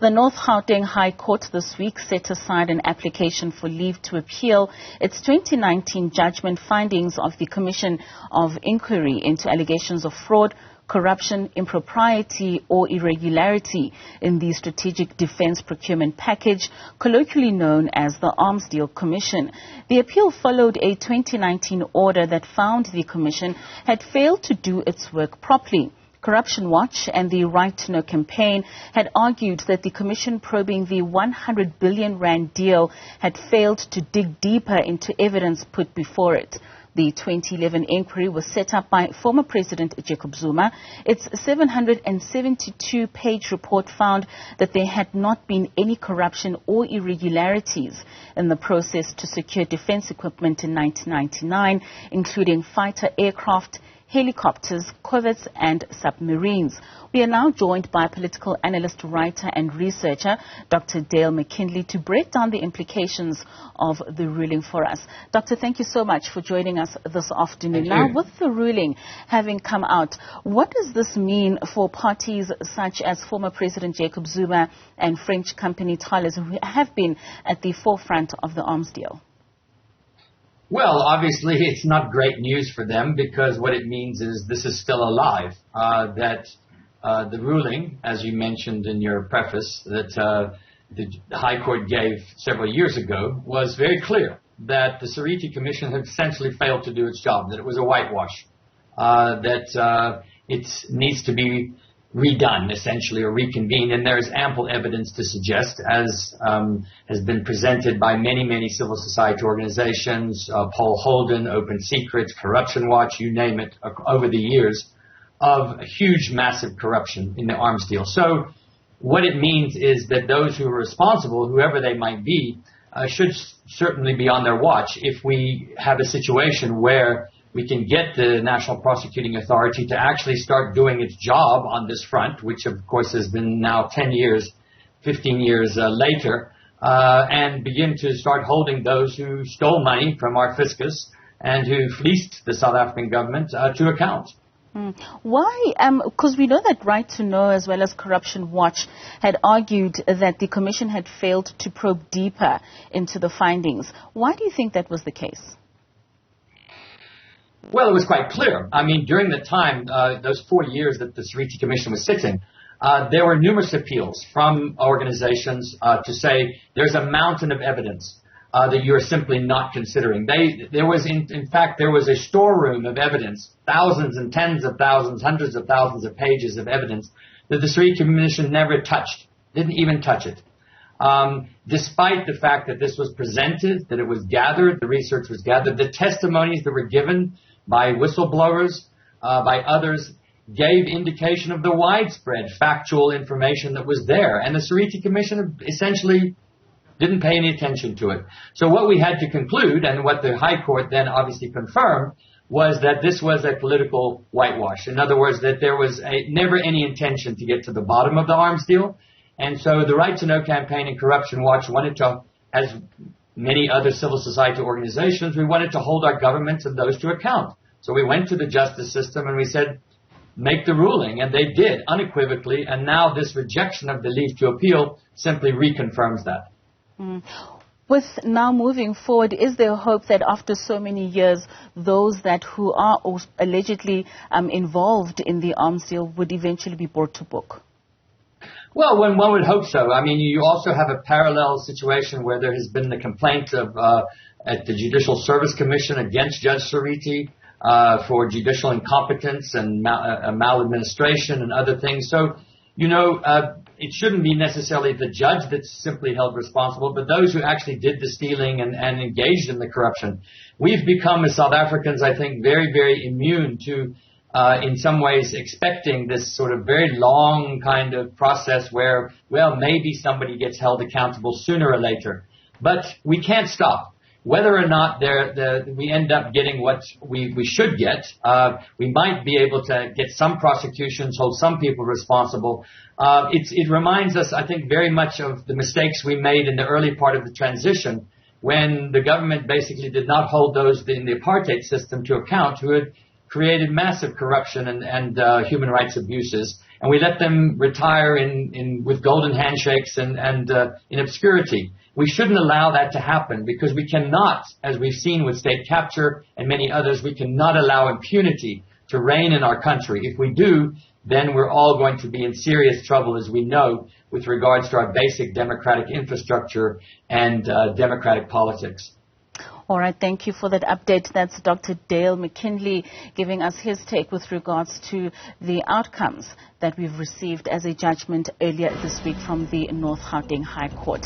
The North Gauteng High Court this week set aside an application for leave to appeal its 2019 judgment findings of the Commission of Inquiry into allegations of fraud, corruption, impropriety or irregularity in the Strategic Defence Procurement Package, colloquially known as the Arms Deal Commission. The appeal followed a 2019 order that found the Commission had failed to do its work properly. Corruption Watch and the Right2Know Campaign had argued that the Commission probing the 100 billion rand deal had failed to dig deeper into evidence put before it. The 2011 inquiry was set up by former President Jacob Zuma. Its 772-page report found that there had not been any corruption or irregularities in the process to secure defense equipment in 1999, including fighter aircraft, helicopters, corvettes and submarines. We are now joined by political analyst, writer and researcher Dr. Dale McKinley to break down the implications of the ruling for us. Doctor, thank you so much for joining us this afternoon. Now, with the ruling having come out, what does this mean for parties such as former President Jacob Zuma and French company Thales, who have been at the forefront of the arms deal? Well, obviously, it's not great news for them because what it means is this is still alive. The ruling, as you mentioned in your preface, that the High Court gave several years ago was very clear that the Seriti Commission had essentially failed to do its job, that it was a whitewash, that it needs to be redone, essentially, or reconvened, and there is ample evidence to suggest, as has been presented by many civil society organizations, Paul Holden, Open Secrets, Corruption Watch, you name it, over the years, of huge, massive corruption in the arms deal. So what it means is that those who are responsible, whoever they might be, should certainly be on their watch if we have a situation where we can get the National Prosecuting Authority to actually start doing its job on this front, which of course has been now 10 years, 15 years later, and begin to start holding those who stole money from our fiscus and who fleeced the South African government to account. Why? Because we know that Right2Know as well as Corruption Watch had argued that the Commission had failed to probe deeper into the findings. Why do you think that was the case? Well, it was quite clear. I mean, during the time, those 4 years that the Seriti Commission was sitting, there were numerous appeals from organizations to say there's a mountain of evidence that you're simply not considering. There was, in fact, there was a storeroom of evidence, thousands and tens of thousands, hundreds of thousands of pages of evidence that the Seriti Commission never touched, didn't even touch it. Despite the fact that this was presented, that it was gathered, the research was gathered, the testimonies that were given by whistleblowers, by others, gave indication of the widespread factual information that was there. And the Seriti Commission essentially didn't pay any attention to it. So what we had to conclude, and what the High Court then obviously confirmed, was that this was a political whitewash. In other words, that there was never any intention to get to the bottom of the arms deal. And so the Right2Know Campaign and Corruption Watch wanted to, as many other civil society organizations, we wanted to hold our governments and those to account. So we went to the justice system and we said, make the ruling. And they did, unequivocally. And now this rejection of the leave to appeal simply reconfirms that. With now moving forward, is there hope that after so many years, those who are allegedly involved in the arms deal would eventually be brought to book? Well, one would hope so. I mean, you also have a parallel situation where there has been the complaint of at the Judicial Service Commission against Judge Seriti for judicial incompetence and maladministration and other things. So, it shouldn't be necessarily the judge that's simply held responsible, but those who actually did the stealing and engaged in the corruption. We've become, as South Africans, I think, very immune to in some ways expecting this sort of very long kind of process where, well, maybe somebody gets held accountable sooner or later. But we can't stop. Whether or not we end up getting what we should get, we might be able to get some prosecutions, hold some people responsible. It reminds us, I think, very much of the mistakes we made in the early part of the transition when the government basically did not hold those in the apartheid system to account who had created massive corruption and human rights abuses and we let them retire with golden handshakes and in obscurity. We shouldn't allow that to happen, because we cannot, as we've seen with state capture and many others, we cannot allow impunity to reign in our country. If we do, then we're all going to be in serious trouble, as we know, with regards to our basic democratic infrastructure and democratic politics. All right, thank you for that update. That's Dr. Dale McKinley giving us his take with regards to the outcomes that we've received as a judgment earlier this week from the North Gauteng High Court.